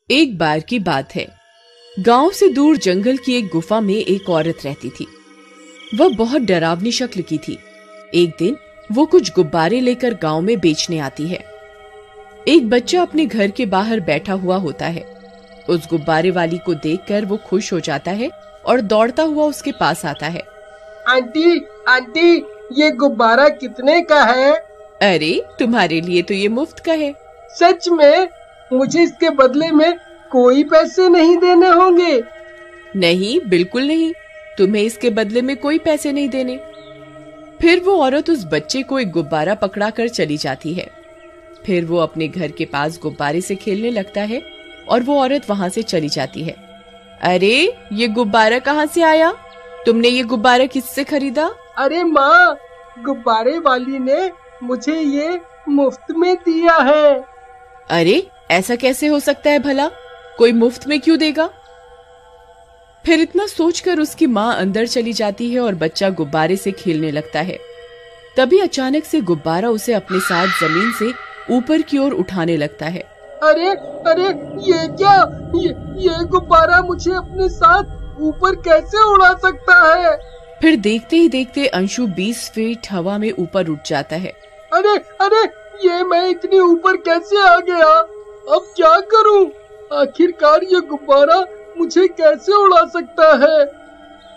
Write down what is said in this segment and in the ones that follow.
एक बार की बात है। गांव से दूर जंगल की एक गुफा में एक औरत रहती थी। वह बहुत डरावनी शक्ल की थी। एक दिन वो कुछ गुब्बारे लेकर गांव में बेचने आती है। एक बच्चा अपने घर के बाहर बैठा हुआ होता है। उस गुब्बारे वाली को देखकर वो खुश हो जाता है और दौड़ता हुआ उसके पास आता है। आंटी, आंटी, ये गुब्बारा कितने का है? अरे, तुम्हारे लिए तो ये मुफ्त का है। सच में? मुझे इसके बदले में कोई पैसे नहीं देने होंगे? नहीं, बिल्कुल नहीं, तुम्हें इसके बदले में कोई पैसे नहीं देने। फिर वो औरत उस बच्चे को एक गुब्बारा पकड़ा कर चली जाती है। फिर वो अपने घर के पास गुब्बारे से खेलने लगता है और वो औरत वहां से चली जाती है। अरे, ये गुब्बारा कहाँ से आया? तुमने ये गुब्बारा किससे खरीदा? अरे माँ, गुब्बारे वाली ने मुझे ये मुफ्त में दिया है। अरे, ऐसा कैसे हो सकता है भला? कोई मुफ्त में क्यों देगा? फिर इतना सोचकर उसकी माँ अंदर चली जाती है और बच्चा गुब्बारे से खेलने लगता है। तभी अचानक से गुब्बारा उसे अपने साथ जमीन से ऊपर की ओर उठाने लगता है। अरे अरे, ये क्या? ये गुब्बारा मुझे अपने साथ ऊपर कैसे उड़ा सकता है? फिर देखते ही देखते अंशु 20 फीट हवा में ऊपर उठ जाता है। अरे अरे, ये मैं इतनी ऊपर कैसे आ गया? अब क्या करूं? आखिरकार ये गुब्बारा मुझे कैसे उड़ा सकता है?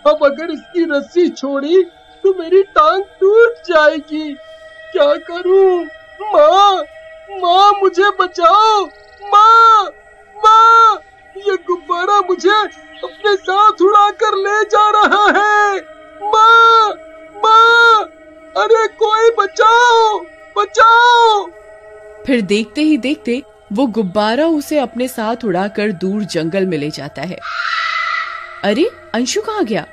अब अगर इसकी रस्सी छोड़ी तो मेरी टांग टूट जाएगी। क्या करूं? माँ, माँ, मुझे बचाओ! माँ, माँ, ये गुब्बारा मुझे अपने साथ उड़ा कर ले जा रहा है। माँ, माँ, अरे कोई बचाओ, बचाओ! फिर देखते ही देखते वो गुब्बारा उसे अपने साथ उड़ाकर दूर जंगल में ले जाता है। अरे, अंशु कहाँ गया?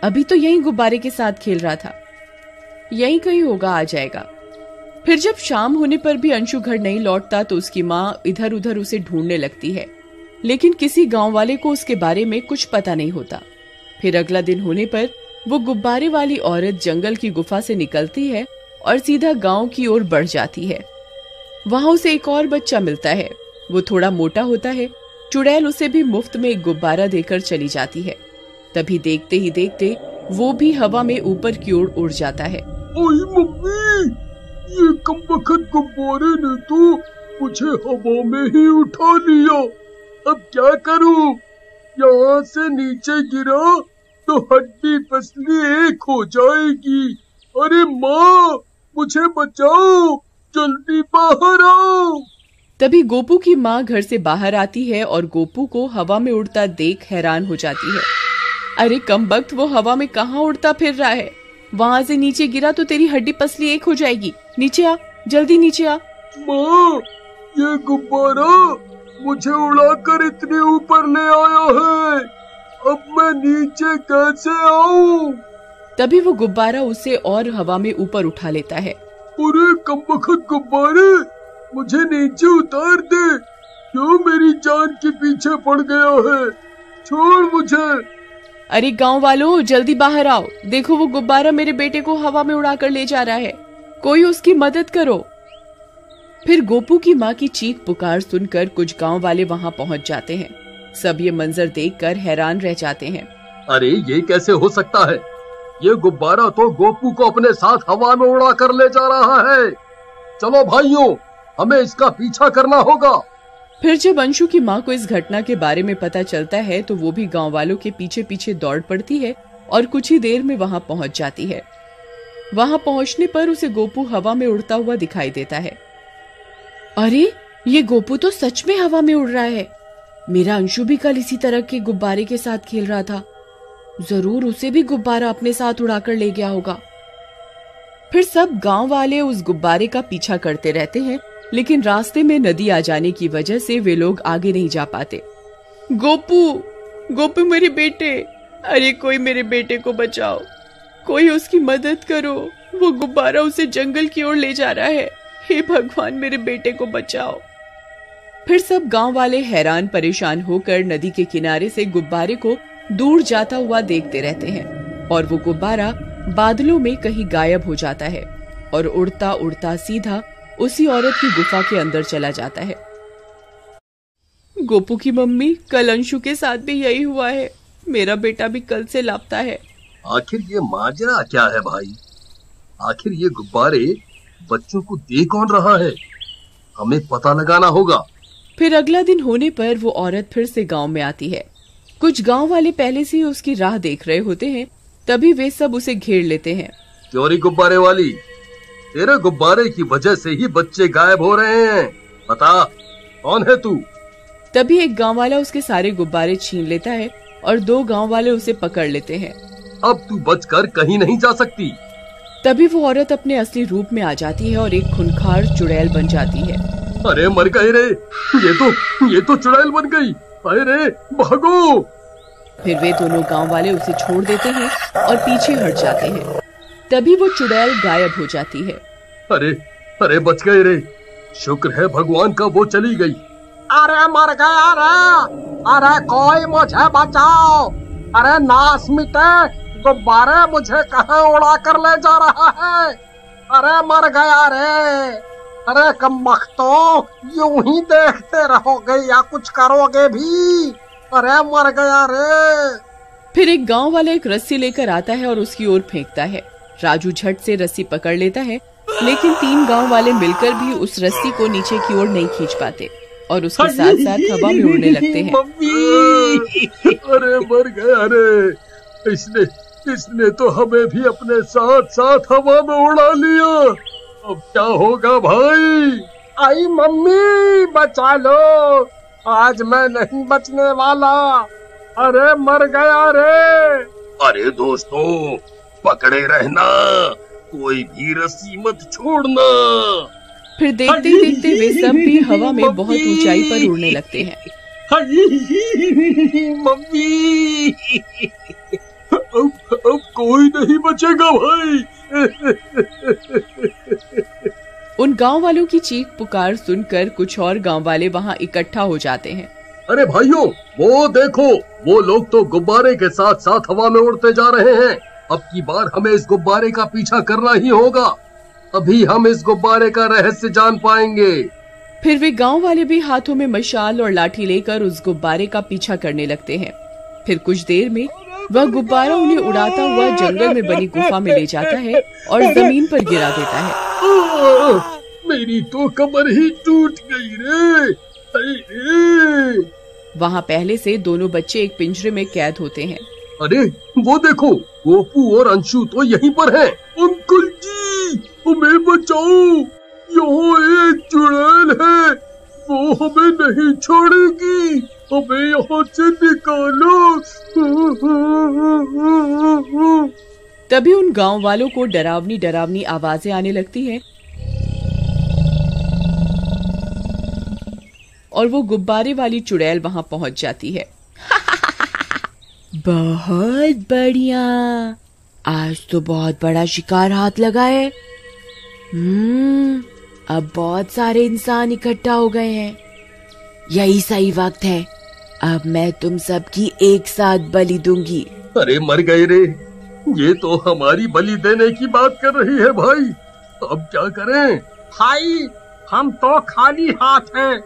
अभी तो यही गुब्बारे के साथ खेल रहा था। यहीं कहीं होगा, आ जाएगा। फिर जब शाम होने पर भी अंशु घर नहीं लौटता तो उसकी माँ इधर उधर उसे ढूंढने लगती है, लेकिन किसी गांव वाले को उसके बारे में कुछ पता नहीं होता। फिर अगला दिन होने पर वो गुब्बारे वाली औरत जंगल की गुफा से निकलती है और सीधा गांव की ओर बढ़ जाती है। वहां उसे एक और बच्चा मिलता है। वो थोड़ा मोटा होता है। चुड़ैल उसे भी मुफ्त में एक गुब्बारा देकर चली जाती है। तभी देखते ही देखते वो भी हवा में ऊपर की ओर उड़ जाता है। ओए मम्मी, ये कमबख्त गुब्बारे ने तो मुझे हवा में ही उठा लिया। अब क्या करूं? यहाँ से नीचे गिरा तो हड्डी पसली एक हो जाएगी। अरे माँ, मुझे बचाओ, जल्दी बाहर आओ। तभी गोपू की माँ घर से बाहर आती है और गोपू को हवा में उड़ता देख हैरान हो जाती है। अरे कमबख्त, वो हवा में कहाँ उड़ता फिर रहा है? वहाँ से नीचे गिरा तो तेरी हड्डी पसली एक हो जाएगी। नीचे आ, जल्दी नीचे आ। माँ, ये गुब्बारा मुझे उड़ाकर इतने ऊपर ले आया है। अब मैं नीचे कैसे आऊं? तभी वो गुब्बारा उसे और हवा में ऊपर उठा लेता है। अरे कमबख्त गुब्बारे, मुझे नीचे उतार दे। क्यों मेरी जान के पीछे पड़ गया है? छोड़ मुझे। अरे गांव वालों, जल्दी बाहर आओ। देखो, वो गुब्बारा मेरे बेटे को हवा में उड़ाकर ले जा रहा है। कोई उसकी मदद करो। फिर गोपू की माँ की चीख पुकार सुनकर कुछ गांव वाले वहां पहुंच जाते हैं। सब ये मंजर देखकर हैरान रह जाते हैं। अरे ये कैसे हो सकता है? ये गुब्बारा तो गोपू को अपने साथ हवा में उड़ा कर ले जा रहा है। चलो भाइयों, हमें इसका पीछा करना होगा। फिर जब अंशु की माँ को इस घटना के बारे में पता चलता है तो वो भी गांव वालों के पीछे पीछे दौड़ पड़ती है और कुछ ही देर में वहां पहुंच जाती है। वहां पहुंचने पर उसे गोपू हवा में उड़ता हुआ दिखाई देता है। अरे, ये गोपू तो सच में हवा में उड़ रहा है। मेरा अंशु भी कल इसी तरह के गुब्बारे के साथ खेल रहा था। जरूर उसे भी गुब्बारा अपने साथ उड़ाकर ले गया होगा। फिर सब गांव वाले उस गुब्बारे का पीछा करते रहते हैं, लेकिन रास्ते में नदी आ जाने की वजह से वे लोग आगे नहीं जा पाते। गोपू, गोपू मेरे बेटे, अरे कोई मेरे बेटे को बचाओ, कोई उसकी मदद करो। वो गुब्बारा उसे जंगल की ओर ले जा रहा है। हे भगवान, मेरे बेटे को बचाओ। फिर सब गांव वाले हैरान परेशान होकर नदी के किनारे से गुब्बारे को दूर जाता हुआ देखते रहते हैं और वो गुब्बारा बादलों में कहीं गायब हो जाता है और उड़ता उड़ता सीधा उसी औरत की गुफा के अंदर चला जाता है। गोपू की मम्मी, कल अंशु के साथ भी यही हुआ है। मेरा बेटा भी कल से लापता है। आखिर ये माजरा क्या है भाई? आखिर ये गुब्बारे बच्चों को दे कौन रहा है? हमें पता लगाना होगा। फिर अगला दिन होने पर वो औरत फिर से गांव में आती है। कुछ गांव वाले पहले से ही उसकी राह देख रहे होते हैं। तभी वे सब उसे घेर लेते हैं। चोरी गुब्बारे वाली, तेरे गुब्बारे की वजह से ही बच्चे गायब हो रहे हैं। बता, कौन है तू? तभी एक गांव वाला उसके सारे गुब्बारे छीन लेता है और 2 गांव वाले उसे पकड़ लेते हैं। अब तू बचकर कहीं नहीं जा सकती। तभी वो औरत अपने असली रूप में आ जाती है और एक खूंखार चुड़ैल बन जाती है। अरे मर गए रे, ये तो चुड़ैल बन गई। अरे भागो। फिर वे दोनों गांव वाले उसे छोड़ देते हैं और पीछे हट जाते हैं। तभी वो चुड़ैल गायब हो जाती है। अरे बच गए रे, शुक्र है भगवान का वो चली गई। अरे मर गया रे, अरे कोई मुझे बचाओ। अरे नाश मिटे, गुब्बारे मुझे कहाँ उड़ा कर ले जा रहा है। अरे मर गया रे। अरे कमबख्तों, यूं ही देखते रहोगे या कुछ करोगे भी? अरे मर गया रे। फिर एक गांव वाला एक रस्सी लेकर आता है और उसकी ओर फेंकता है। राजू झट से रस्सी पकड़ लेता है, लेकिन 3 गांव वाले मिलकर भी उस रस्सी को नीचे की ओर नहीं खींच पाते और उसके साथ साथ हवा में उड़ने लगते हैं। अरे मर गया रे, इसने तो हमें भी अपने साथ साथ हवा में उड़ा लिया। अब क्या होगा भाई? आई मम्मी, बचा लो, आज मैं नहीं बचने वाला। अरे मर गया रे। अरे दोस्तों, पकड़े रहना, कोई भी रस्सी मत छोड़ना। फिर देखते देखते वे सब भी हवा में बहुत ऊंचाई पर उड़ने लगते हैं। मम्मी, अब कोई नहीं बचेगा भाई। उन गांव वालों की चीख पुकार सुनकर कुछ और गांव वाले वहां इकट्ठा हो जाते हैं। अरे भाइयों, वो देखो, वो लोग तो गुब्बारे के साथ साथ हवा में उड़ते जा रहे हैं। अब की बार हमें इस गुब्बारे का पीछा करना ही होगा, तभी हम इस गुब्बारे का रहस्य जान पाएंगे। फिर वे गांव वाले भी हाथों में मशाल और लाठी लेकर उस गुब्बारे का पीछा करने लगते हैं। फिर कुछ देर में वह गुब्बारा उन्हें उड़ाता हुआ जंगल में बनी गुफा में ले जाता है और जमीन पर गिरा देता है। मेरी तो कमर ही टूट गई रे। वहाँ पहले से दोनों बच्चे एक पिंजरे में कैद होते हैं। अरे वो देखो, गोपू और अंशु तो यहीं पर हैं। अंकल जी, हमें बचाओ, यहाँ एक चुड़ैल है, वो हमें नहीं छोड़ेगी, हमें यहाँ से निकालो। तभी उन गांव वालों को डरावनी डरावनी आवाजें आने लगती हैं और वो गुब्बारे वाली चुड़ैल वहां पहुंच जाती है। बहुत बढ़िया, आज तो बहुत बड़ा शिकार हाथ लगा है। अब बहुत सारे इंसान इकट्ठा हो गए हैं, यही सही वक्त है। अब मैं तुम सबकी एक साथ बलि दूंगी। अरे मर गए रे, ये तो हमारी बलि देने की बात कर रही है भाई। अब क्या करें? भाई, हम तो खाली हाथ हैं,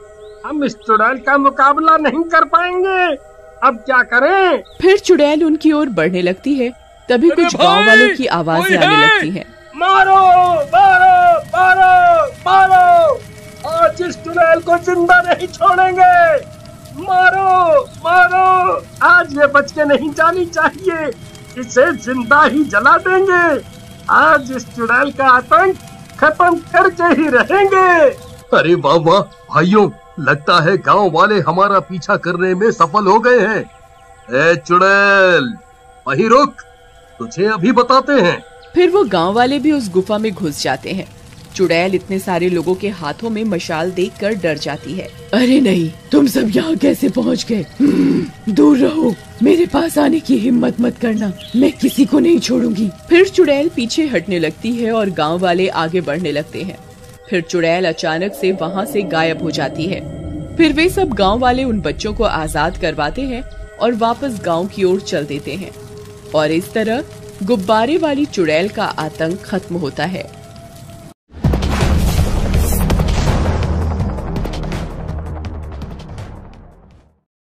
हम इस चुड़ैल का मुकाबला नहीं कर पाएंगे। अब क्या करें? फिर चुड़ैल उनकी ओर बढ़ने लगती है। तभी कुछ गांव वालों की आवाजें आने लगती हैं। मारो मारो मारो मारो, आज इस चुड़ैल को जिंदा नहीं छोड़ेंगे। मारो मारो, आज ये बच के नहीं जानी चाहिए, इसे जिंदा ही जला देंगे। आज इस चुड़ैल का आतंक खत्म करके ही रहेंगे। अरे वाह वाह भाइयों, लगता है गांव वाले हमारा पीछा करने में सफल हो गए हैं। ए चुड़ैल, वहीं रुक, तुझे अभी बताते हैं। फिर वो गांव वाले भी उस गुफा में घुस जाते हैं। चुड़ैल इतने सारे लोगों के हाथों में मशाल देखकर डर जाती है। अरे नहीं, तुम सब यहाँ कैसे पहुँच गए? दूर रहो, मेरे पास आने की हिम्मत मत करना, मैं किसी को नहीं छोड़ूंगी। फिर चुड़ैल पीछे हटने लगती है और गांव वाले आगे बढ़ने लगते हैं। फिर चुड़ैल अचानक से वहाँ से गायब हो जाती है। फिर वे सब गांव वाले उन बच्चों को आजाद करवाते हैं और वापस गांव की ओर चल देते हैं। और इस तरह गुब्बारे वाली चुड़ैल का आतंक खत्म होता है।